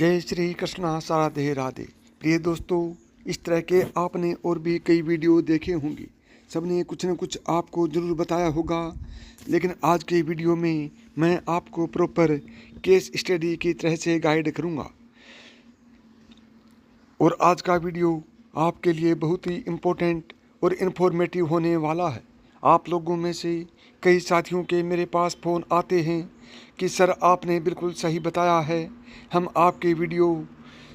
जय श्री कृष्णा राधे राधे। प्रिय दोस्तों, इस तरह के आपने और भी कई वीडियो देखे होंगे। सबने कुछ न कुछ आपको ज़रूर बताया होगा, लेकिन आज के वीडियो में मैं आपको प्रॉपर केस स्टडी की तरह से गाइड करूंगा। और आज का वीडियो आपके लिए बहुत ही इम्पोर्टेंट और इन्फॉर्मेटिव होने वाला है। आप लोगों में से कई साथियों के मेरे पास फ़ोन आते हैं कि सर आपने बिल्कुल सही बताया है, हम आपके वीडियो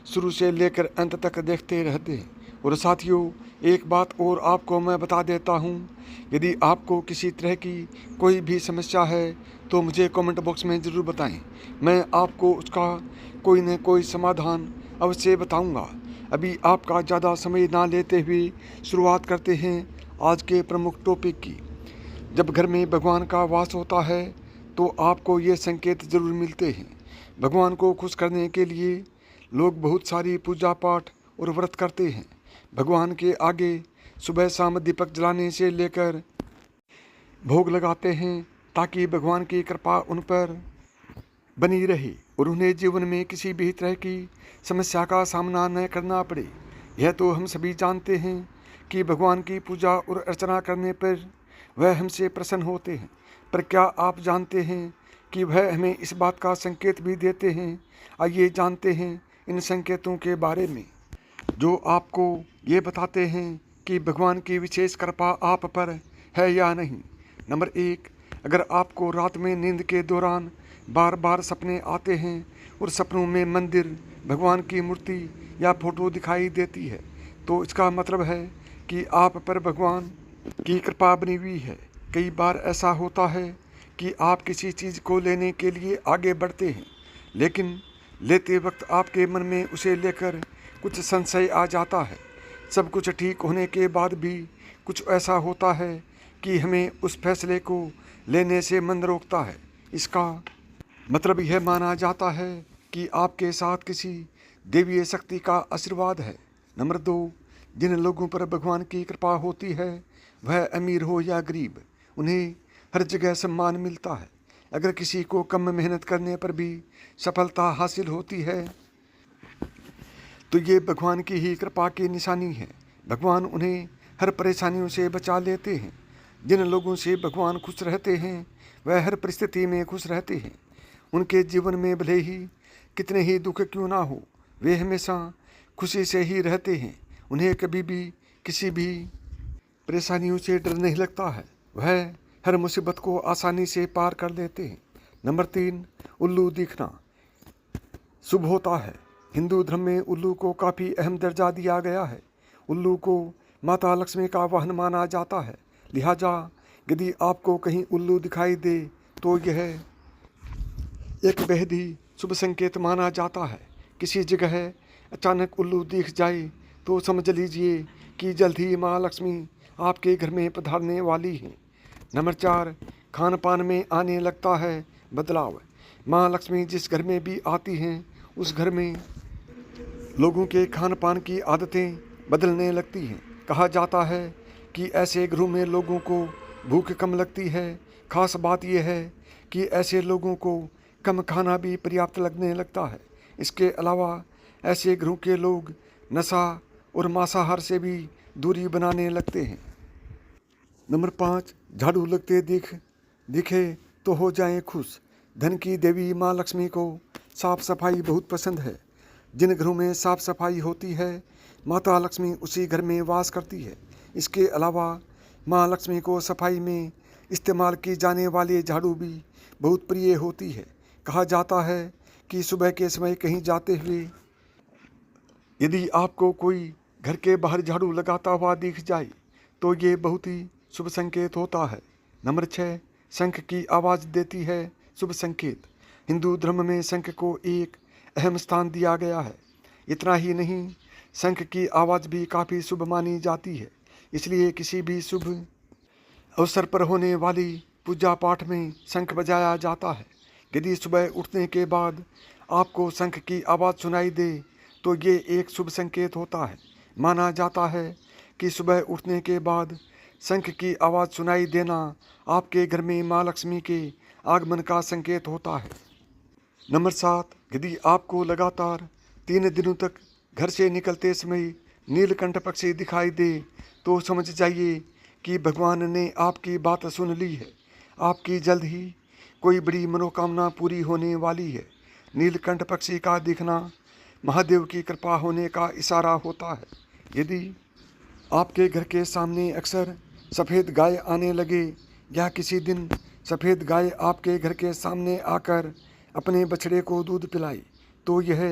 शुरू से लेकर अंत तक देखते रहते हैं। और साथियों, एक बात और आपको मैं बता देता हूँ, यदि आपको किसी तरह की कोई भी समस्या है तो मुझे कमेंट बॉक्स में ज़रूर बताएं। मैं आपको उसका कोई न कोई समाधान अवश्य बताऊंगा। अभी आपका ज़्यादा समय ना लेते हुए शुरुआत करते हैं आज के प्रमुख टॉपिक की। जब घर में भगवान का वास होता है तो आपको ये संकेत जरूर मिलते हैं। भगवान को खुश करने के लिए लोग बहुत सारी पूजा पाठ और व्रत करते हैं। भगवान के आगे सुबह शाम दीपक जलाने से लेकर भोग लगाते हैं ताकि भगवान की कृपा उन पर बनी रहे और उन्हें जीवन में किसी भी तरह की समस्या का सामना न करना पड़े। यह तो हम सभी जानते हैं कि भगवान की पूजा और अर्चना करने पर वह हमसे प्रसन्न होते हैं, पर क्या आप जानते हैं कि वह हमें इस बात का संकेत भी देते हैं? आइए जानते हैं इन संकेतों के बारे में, जो आपको ये बताते हैं कि भगवान की विशेष कृपा आप पर है या नहीं। नंबर 1, अगर आपको रात में नींद के दौरान बार बार सपने आते हैं और सपनों में मंदिर, भगवान की मूर्ति या फोटो दिखाई देती है, तो इसका मतलब है कि आप पर भगवान की कृपा बनी हुई है। कई बार ऐसा होता है कि आप किसी चीज़ को लेने के लिए आगे बढ़ते हैं, लेकिन लेते वक्त आपके मन में उसे लेकर कुछ संशय आ जाता है। सब कुछ ठीक होने के बाद भी कुछ ऐसा होता है कि हमें उस फैसले को लेने से मन रोकता है। इसका मतलब यह माना जाता है कि आपके साथ किसी देवीय शक्ति का आशीर्वाद है। नंबर 2, जिन लोगों पर भगवान की कृपा होती है, वह अमीर हो या गरीब, उन्हें हर जगह सम्मान मिलता है। अगर किसी को कम मेहनत करने पर भी सफलता हासिल होती है तो ये भगवान की ही कृपा की निशानी है। भगवान उन्हें हर परेशानियों से बचा लेते हैं। जिन लोगों से भगवान खुश रहते हैं वह हर परिस्थिति में खुश रहते हैं। उनके जीवन में भले ही कितने ही दुख क्यों ना हो, वे हमेशा खुशी से ही रहते हैं। उन्हें कभी भी किसी भी परेशानियों से डर नहीं लगता है। वह हर मुसीबत को आसानी से पार कर लेते हैं। नंबर 3, उल्लू दिखना शुभ होता है। हिंदू धर्म में उल्लू को काफ़ी अहम दर्जा दिया गया है। उल्लू को माता लक्ष्मी का वाहन माना जाता है। लिहाजा यदि आपको कहीं उल्लू दिखाई दे तो यह एक बेहद ही शुभ संकेत माना जाता है। किसी जगह अचानक उल्लू दिख जाए तो समझ लीजिए कि जल्द ही माँ लक्ष्मी आपके घर में पधारने वाली हैं। नंबर 4, खान पान में आने लगता है बदलाव। माँ लक्ष्मी जिस घर में भी आती हैं उस घर में लोगों के खान पान की आदतें बदलने लगती हैं। कहा जाता है कि ऐसे घरों में लोगों को भूख कम लगती है। खास बात यह है कि ऐसे लोगों को कम खाना भी पर्याप्त लगने लगता है। इसके अलावा ऐसे घरों के लोग नशा और मांसाहार से भी दूरी बनाने लगते हैं। नंबर 5, झाड़ू लगते दिखे तो हो जाएं खुश। धन की देवी माँ लक्ष्मी को साफ सफाई बहुत पसंद है। जिन घरों में साफ सफाई होती है, माता लक्ष्मी उसी घर में वास करती है। इसके अलावा माँ लक्ष्मी को सफाई में इस्तेमाल की जाने वाली झाड़ू भी बहुत प्रिय होती है। कहा जाता है कि सुबह के समय कहीं जाते हुए यदि आपको कोई घर के बाहर झाड़ू लगाता हुआ दिख जाए तो ये बहुत ही शुभ संकेत होता है। नंबर 6, शंख की आवाज़ देती है शुभ संकेत। हिंदू धर्म में शंख को एक अहम स्थान दिया गया है। इतना ही नहीं, शंख की आवाज़ भी काफ़ी शुभ मानी जाती है। इसलिए किसी भी शुभ अवसर पर होने वाली पूजा पाठ में शंख बजाया जाता है। यदि सुबह उठने के बाद आपको शंख की आवाज़ सुनाई दे तो ये एक शुभ संकेत होता है। माना जाता है कि सुबह उठने के बाद शंख की आवाज़ सुनाई देना आपके घर में माँ लक्ष्मी के आगमन का संकेत होता है। नंबर 7, यदि आपको लगातार 3 दिनों तक घर से निकलते समय नीलकंठ पक्षी दिखाई दे तो समझ जाइए कि भगवान ने आपकी बात सुन ली है। आपकी जल्द ही कोई बड़ी मनोकामना पूरी होने वाली है। नीलकंठ पक्षी का दिखना महादेव की कृपा होने का इशारा होता है। यदि आपके घर के सामने अक्सर सफ़ेद गाय आने लगे या किसी दिन सफ़ेद गाय आपके घर के सामने आकर अपने बछड़े को दूध पिलाई तो यह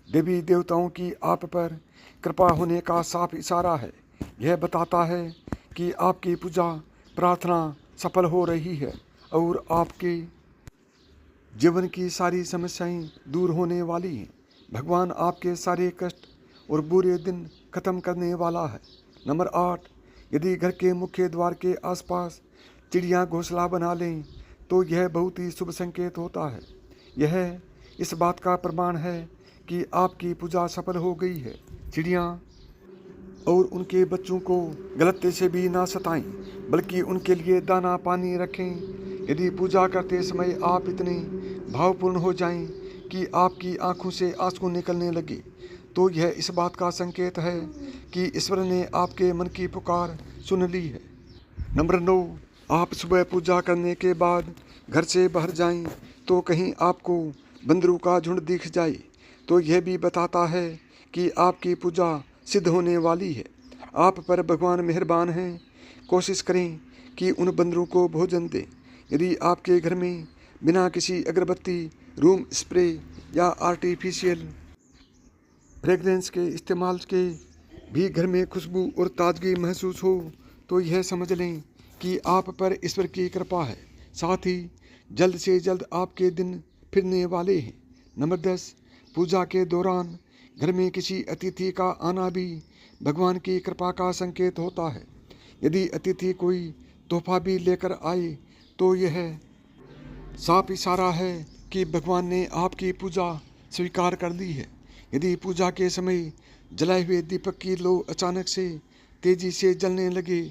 देवी देवताओं की आप पर कृपा होने का साफ इशारा है। यह बताता है कि आपकी पूजा प्रार्थना सफल हो रही है और आपके जीवन की सारी समस्याएं दूर होने वाली हैं। भगवान आपके सारे कष्ट और बुरे दिन खत्म करने वाला है। नंबर 8, यदि घर के मुख्य द्वार के आसपास चिड़ियाँ घोंसला बना लें तो यह बहुत ही शुभ संकेत होता है। यह इस बात का प्रमाण है कि आपकी पूजा सफल हो गई है। चिड़ियाँ और उनके बच्चों को गलती से भी ना सताएं, बल्कि उनके लिए दाना पानी रखें। यदि पूजा करते समय आप इतने भावपूर्ण हो जाएं कि आपकी आंखों से आंसू निकलने लगे तो यह इस बात का संकेत है कि ईश्वर ने आपके मन की पुकार सुन ली है। नंबर 9, आप सुबह पूजा करने के बाद घर से बाहर जाएं तो कहीं आपको बंदरों का झुंड दिख जाए तो यह भी बताता है कि आपकी पूजा सिद्ध होने वाली है। आप पर भगवान मेहरबान हैं। कोशिश करें कि उन बंदरों को भोजन दें। यदि आपके घर में बिना किसी अगरबत्ती, रूम स्प्रे या आर्टिफिशियल फ्रेगरेंस के इस्तेमाल के भी घर में खुशबू और ताजगी महसूस हो तो यह समझ लें कि आप पर ईश्वर की कृपा है। साथ ही जल्द से जल्द आपके दिन फिरने वाले हैं। नंबर 10, पूजा के दौरान घर में किसी अतिथि का आना भी भगवान की कृपा का संकेत होता है। यदि अतिथि कोई तोहफा भी लेकर आए तो यह साफ इशारा है कि भगवान ने आपकी पूजा स्वीकार कर ली है। यदि पूजा के समय जलाए हुए दीपक की लौ अचानक से तेजी से जलने लगे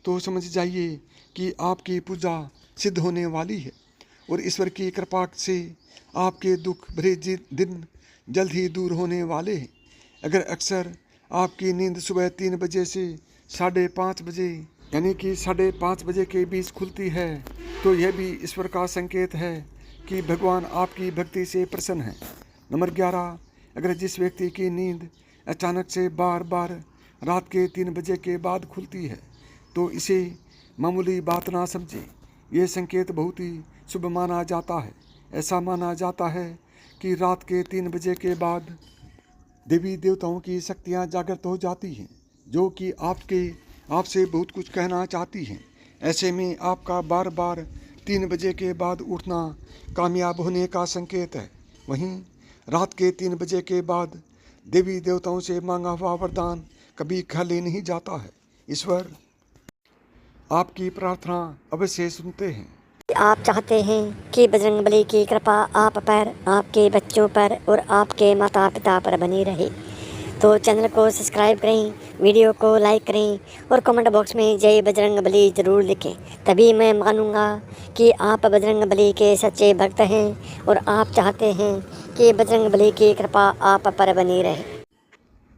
तो समझ जाइए कि आपकी पूजा सिद्ध होने वाली है और ईश्वर की कृपा से आपके दुख भरे दिन जल्द ही दूर होने वाले हैं। अगर अक्सर आपकी नींद सुबह 3 बजे से 5:30 बजे यानी कि 5:30 बजे के बीच खुलती है तो यह भी ईश्वर का संकेत है कि भगवान आपकी भक्ति से प्रसन्न है। नंबर 11, अगर जिस व्यक्ति की नींद अचानक से बार बार रात के 3 बजे के बाद खुलती है तो इसे मामूली बात ना समझे। ये संकेत बहुत ही शुभ माना जाता है। ऐसा माना जाता है कि रात के 3 बजे के बाद देवी देवताओं की शक्तियाँ जागृत हो जाती हैं जो कि आपसे बहुत कुछ कहना चाहती हैं। ऐसे में आपका बार बार 3 बजे के बाद उठना कामयाब होने का संकेत है। वहीं रात के 3 बजे के बाद देवी देवताओं से मांगा हुआ वरदान कभी खाली नहीं जाता है। ईश्वर आपकी प्रार्थना अवश्य सुनते हैं। आप चाहते हैं कि बजरंगबली की कृपा आप पर, आपके बच्चों पर और आपके माता पिता पर बनी रहे तो चैनल को सब्सक्राइब करें, वीडियो को लाइक करें और कमेंट बॉक्स में जय बजरंगबली ज़रूर लिखें। तभी मैं मानूंगा कि आप बजरंगबली के सच्चे भक्त हैं और आप चाहते हैं कि बजरंगबली की कृपा आप पर बनी रहे।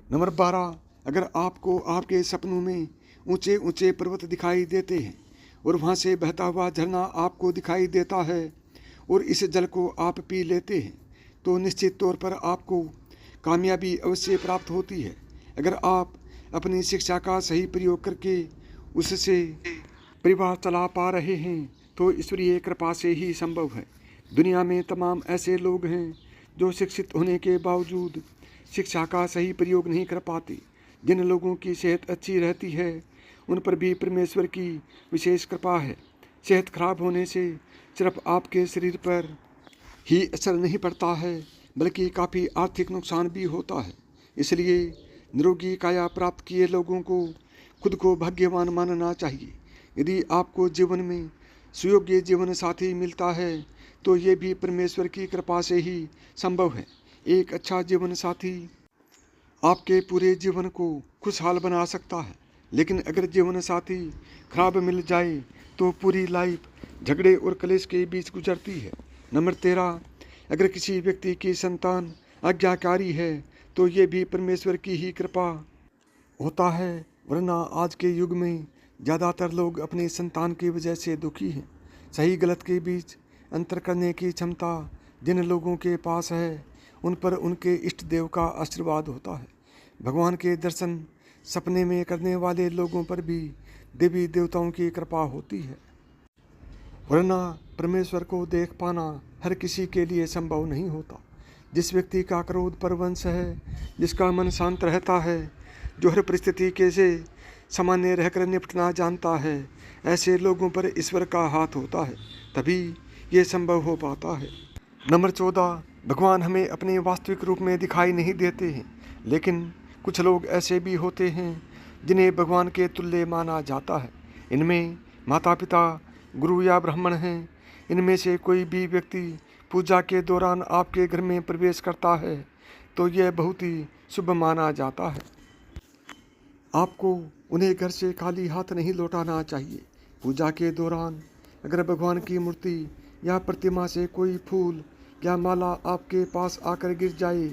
नंबर 12, अगर आपको आपके सपनों में ऊंचे ऊंचे पर्वत दिखाई देते हैं और वहां से बहता हुआ झरना आपको दिखाई देता है और इस जल को आप पी लेते हैं तो निश्चित तौर पर आपको कामयाबी अवश्य प्राप्त होती है। अगर आप अपनी शिक्षा का सही प्रयोग करके उससे परिवार चला पा रहे हैं तो ईश्वरीय कृपा से ही संभव है। दुनिया में तमाम ऐसे लोग हैं जो शिक्षित होने के बावजूद शिक्षा का सही प्रयोग नहीं कर पाते। जिन लोगों की सेहत अच्छी रहती है उन पर भी परमेश्वर की विशेष कृपा है। सेहत खराब होने से सिर्फ आपके शरीर पर ही असर नहीं पड़ता है बल्कि काफ़ी आर्थिक नुकसान भी होता है। इसलिए निरोगी काया प्राप्त किए लोगों को खुद को भाग्यवान मानना चाहिए। यदि आपको जीवन में सुयोग्य जीवन साथी मिलता है तो ये भी परमेश्वर की कृपा से ही संभव है। एक अच्छा जीवन साथी आपके पूरे जीवन को खुशहाल बना सकता है, लेकिन अगर जीवन साथी खराब मिल जाए तो पूरी लाइफ झगड़े और कलेश के बीच गुजरती है। नंबर 13, अगर किसी व्यक्ति की संतान आज्ञाकारी है तो ये भी परमेश्वर की ही कृपा होता है, वरना आज के युग में ज़्यादातर लोग अपनी संतान की वजह से दुखी हैं। सही गलत के बीच अंतर करने की क्षमता जिन लोगों के पास है, उन पर उनके इष्ट देव का आशीर्वाद होता है। भगवान के दर्शन सपने में करने वाले लोगों पर भी देवी देवताओं की कृपा होती है, वरना परमेश्वर को देख पाना हर किसी के लिए संभव नहीं होता। जिस व्यक्ति का क्रोध परवंश है, जिसका मन शांत रहता है, जो हर परिस्थिति के से सामान्य रहकर निपटना जानता है, ऐसे लोगों पर ईश्वर का हाथ होता है, तभी ये संभव हो पाता है। नंबर 14, भगवान हमें अपने वास्तविक रूप में दिखाई नहीं देते हैं, लेकिन कुछ लोग ऐसे भी होते हैं जिन्हें भगवान के तुल्य माना जाता है। इनमें माता पिता, गुरु या ब्राह्मण हैं। इनमें से कोई भी व्यक्ति पूजा के दौरान आपके घर में प्रवेश करता है तो यह बहुत ही शुभ माना जाता है। आपको उन्हें घर से खाली हाथ नहीं लौटाना चाहिए। पूजा के दौरान अगर भगवान की मूर्ति या प्रतिमा से कोई फूल या माला आपके पास आकर गिर जाए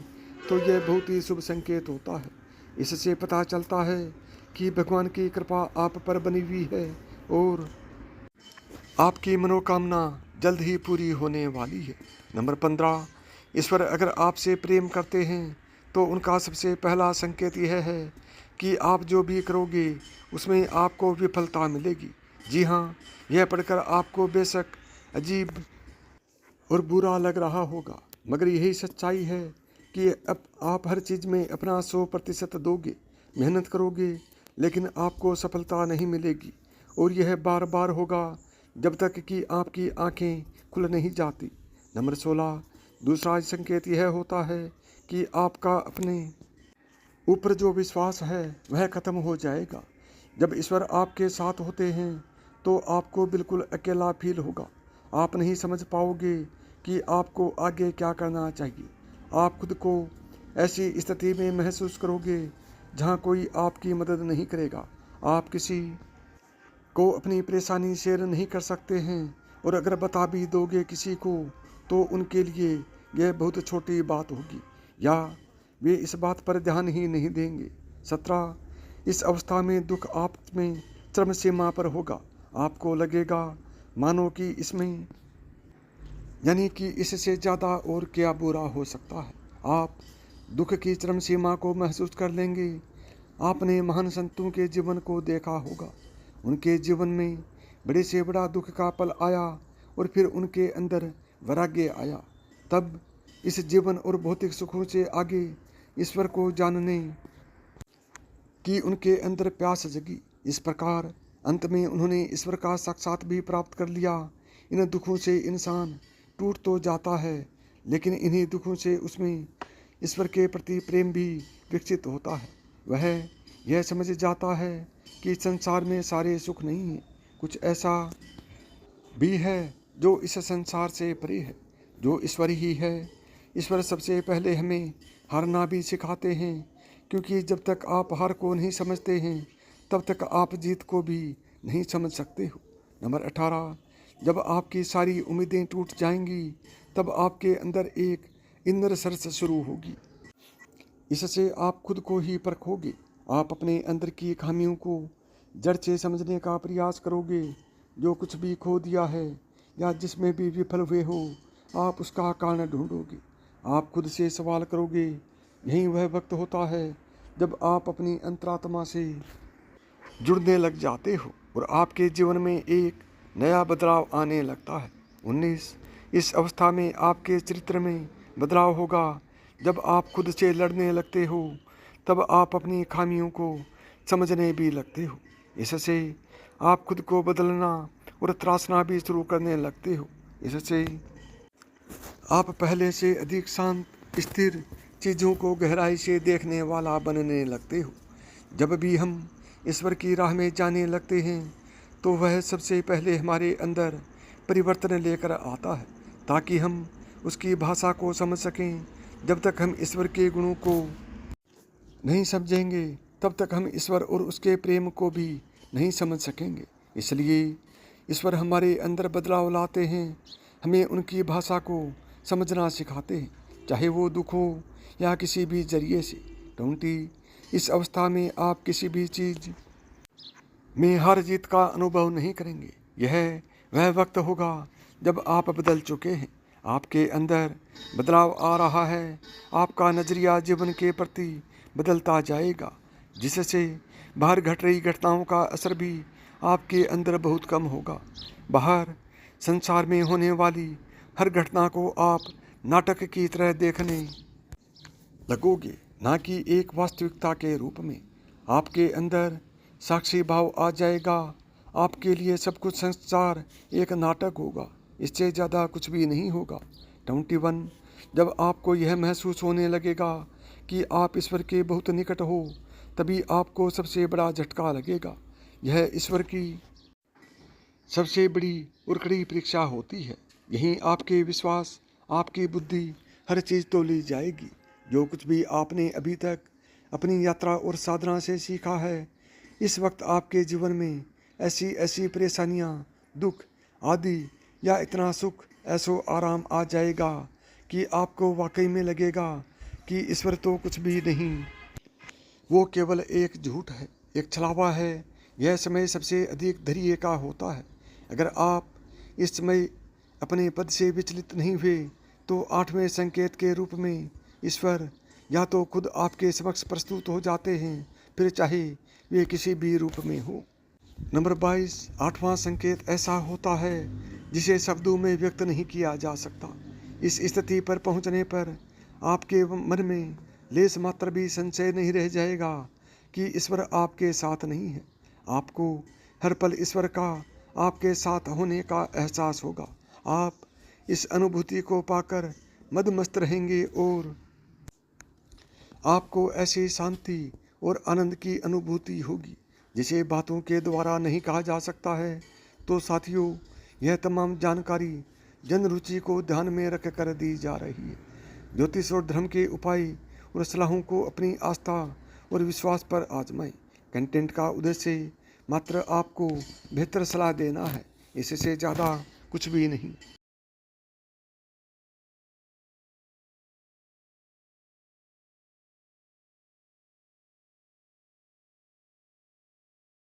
तो यह बहुत ही शुभ संकेत होता है। इससे पता चलता है कि भगवान की कृपा आप पर बनी हुई है और आपकी मनोकामना जल्द ही पूरी होने वाली है। नंबर 15, ईश्वर अगर आपसे प्रेम करते हैं तो उनका सबसे पहला संकेत यह है कि आप जो भी करोगे उसमें आपको विफलता मिलेगी। जी हाँ, यह पढ़कर आपको बेशक अजीब और बुरा लग रहा होगा, मगर यही सच्चाई है कि अब आप हर चीज़ में अपना 100% दोगे, मेहनत करोगे, लेकिन आपको सफलता नहीं मिलेगी। और यह बार बार होगा जब तक कि आपकी आंखें खुल नहीं जाती। नंबर 16, दूसरा संकेत यह होता है कि आपका अपने ऊपर जो विश्वास है वह खत्म हो जाएगा। जब ईश्वर आपके साथ होते हैं तो आपको बिल्कुल अकेला फील होगा। आप नहीं समझ पाओगे कि आपको आगे क्या करना चाहिए। आप खुद को ऐसी स्थिति में महसूस करोगे जहाँ कोई आपकी मदद नहीं करेगा। आप किसी को अपनी परेशानी शेयर नहीं कर सकते हैं, और अगर बता भी दोगे किसी को तो उनके लिए यह बहुत छोटी बात होगी या वे इस बात पर ध्यान ही नहीं देंगे। 17, इस अवस्था में दुख आप में चरम सीमा पर होगा। आपको लगेगा मानो कि इसमें यानी कि इससे ज़्यादा और क्या बुरा हो सकता है। आप दुख की चरम सीमा को महसूस कर लेंगे। आपने महान संतों के जीवन को देखा होगा। उनके जीवन में बड़े से बड़ा दुख का पल आया और फिर उनके अंदर वैराग्य आया। तब इस जीवन और भौतिक सुखों से आगे ईश्वर को जानने की उनके अंदर प्यास जगी। इस प्रकार अंत में उन्होंने ईश्वर का साक्षात भी प्राप्त कर लिया। इन दुखों से इंसान टूट तो जाता है, लेकिन इन्हीं दुखों से उसमें ईश्वर के प्रति प्रेम भी विकसित होता है। वह यह समझ जाता है कि संसार में सारे सुख नहीं हैं, कुछ ऐसा भी है जो इस संसार से परे है, जो ईश्वर ही है। ईश्वर सबसे पहले हमें हारना भी सिखाते हैं, क्योंकि जब तक आप हार को नहीं समझते हैं तब तक आप जीत को भी नहीं समझ सकते हो। नंबर 18, जब आपकी सारी उम्मीदें टूट जाएंगी तब आपके अंदर एक इंद्र सरस शुरू होगी। इससे आप खुद को ही परखोगे। आप अपने अंदर की खामियों को जड़ से समझने का प्रयास करोगे। जो कुछ भी खो दिया है या जिसमें भी विफल हुए हो, आप उसका कारण ढूंढोगे। आप खुद से सवाल करोगे। यही वह वक्त होता है जब आप अपनी अंतरात्मा से जुड़ने लग जाते हो और आपके जीवन में एक नया बदलाव आने लगता है। 19, इस अवस्था में आपके चरित्र में बदलाव होगा। जब आप खुद से लड़ने लगते हो तब आप अपनी खामियों को समझने भी लगते हो। इससे आप खुद को बदलना और तराशना भी शुरू करने लगते हो। इससे आप पहले से अधिक शांत, स्थिर, चीज़ों को गहराई से देखने वाला बनने लगते हो। जब भी हम ईश्वर की राह में जाने लगते हैं तो वह सबसे पहले हमारे अंदर परिवर्तन लेकर आता है, ताकि हम उसकी भाषा को समझ सकें। जब तक हम ईश्वर के गुणों को नहीं समझेंगे तब तक हम ईश्वर और उसके प्रेम को भी नहीं समझ सकेंगे। इसलिए ईश्वर हमारे अंदर बदलाव लाते हैं, हमें उनकी भाषा को समझना सिखाते हैं। चाहे वो दुख हो या किसी भी जरिए से। 20 इस अवस्था में आप किसी भी चीज़ में हार जीत का अनुभव नहीं करेंगे। यह वह वक्त होगा जब आप बदल चुके हैं, आपके अंदर बदलाव आ रहा है, आपका नज़रिया जीवन के प्रति बदलता जाएगा, जिससे बाहर घट रही घटनाओं का असर भी आपके अंदर बहुत कम होगा। बाहर संसार में होने वाली हर घटना को आप नाटक की तरह देखने लगोगे, ना कि एक वास्तविकता के रूप में। आपके अंदर साक्षी भाव आ जाएगा। आपके लिए सब कुछ संसार एक नाटक होगा, इससे ज़्यादा कुछ भी नहीं होगा। 21 जब आपको यह महसूस होने लगेगा कि आप ईश्वर के बहुत निकट हो, तभी आपको सबसे बड़ा झटका लगेगा। यह ईश्वर की सबसे बड़ी और कड़ी परीक्षा होती है। यहीं आपके विश्वास, आपकी बुद्धि, हर चीज़ तोली जाएगी। जो कुछ भी आपने अभी तक अपनी यात्रा और साधना से सीखा है, इस वक्त आपके जीवन में ऐसी ऐसी परेशानियां, दुख आदि या इतना सुख, ऐसो आराम आ जाएगा कि आपको वाकई में लगेगा कि ईश्वर तो कुछ भी नहीं, वो केवल एक झूठ है, एक छलावा है। यह समय सबसे अधिक धैर्य का होता है। अगर आप इस समय अपने पद से विचलित नहीं हुए, तो 8वें संकेत के रूप में ईश्वर या तो खुद आपके समक्ष प्रस्तुत हो जाते हैं, फिर चाहे वे किसी भी रूप में हो। नंबर 22 8वां संकेत ऐसा होता है जिसे शब्दों में व्यक्त नहीं किया जा सकता। इस स्थिति पर पहुंचने पर आपके मन में लेस मात्र भी संशय नहीं रह जाएगा कि ईश्वर आपके साथ नहीं है। आपको हर पल ईश्वर का आपके साथ होने का एहसास होगा। आप इस अनुभूति को पाकर मदमस्त रहेंगे और आपको ऐसी शांति और आनंद की अनुभूति होगी जिसे बातों के द्वारा नहीं कहा जा सकता है। तो साथियों, यह तमाम जानकारी जन रुचि को ध्यान में रख कर दी जा रही है। ज्योतिष और धर्म के उपाय और सलाहों को अपनी आस्था और विश्वास पर आजमाएं। कंटेंट का उद्देश्य मात्र आपको बेहतर सलाह देना है, इससे ज़्यादा कुछ भी नहीं।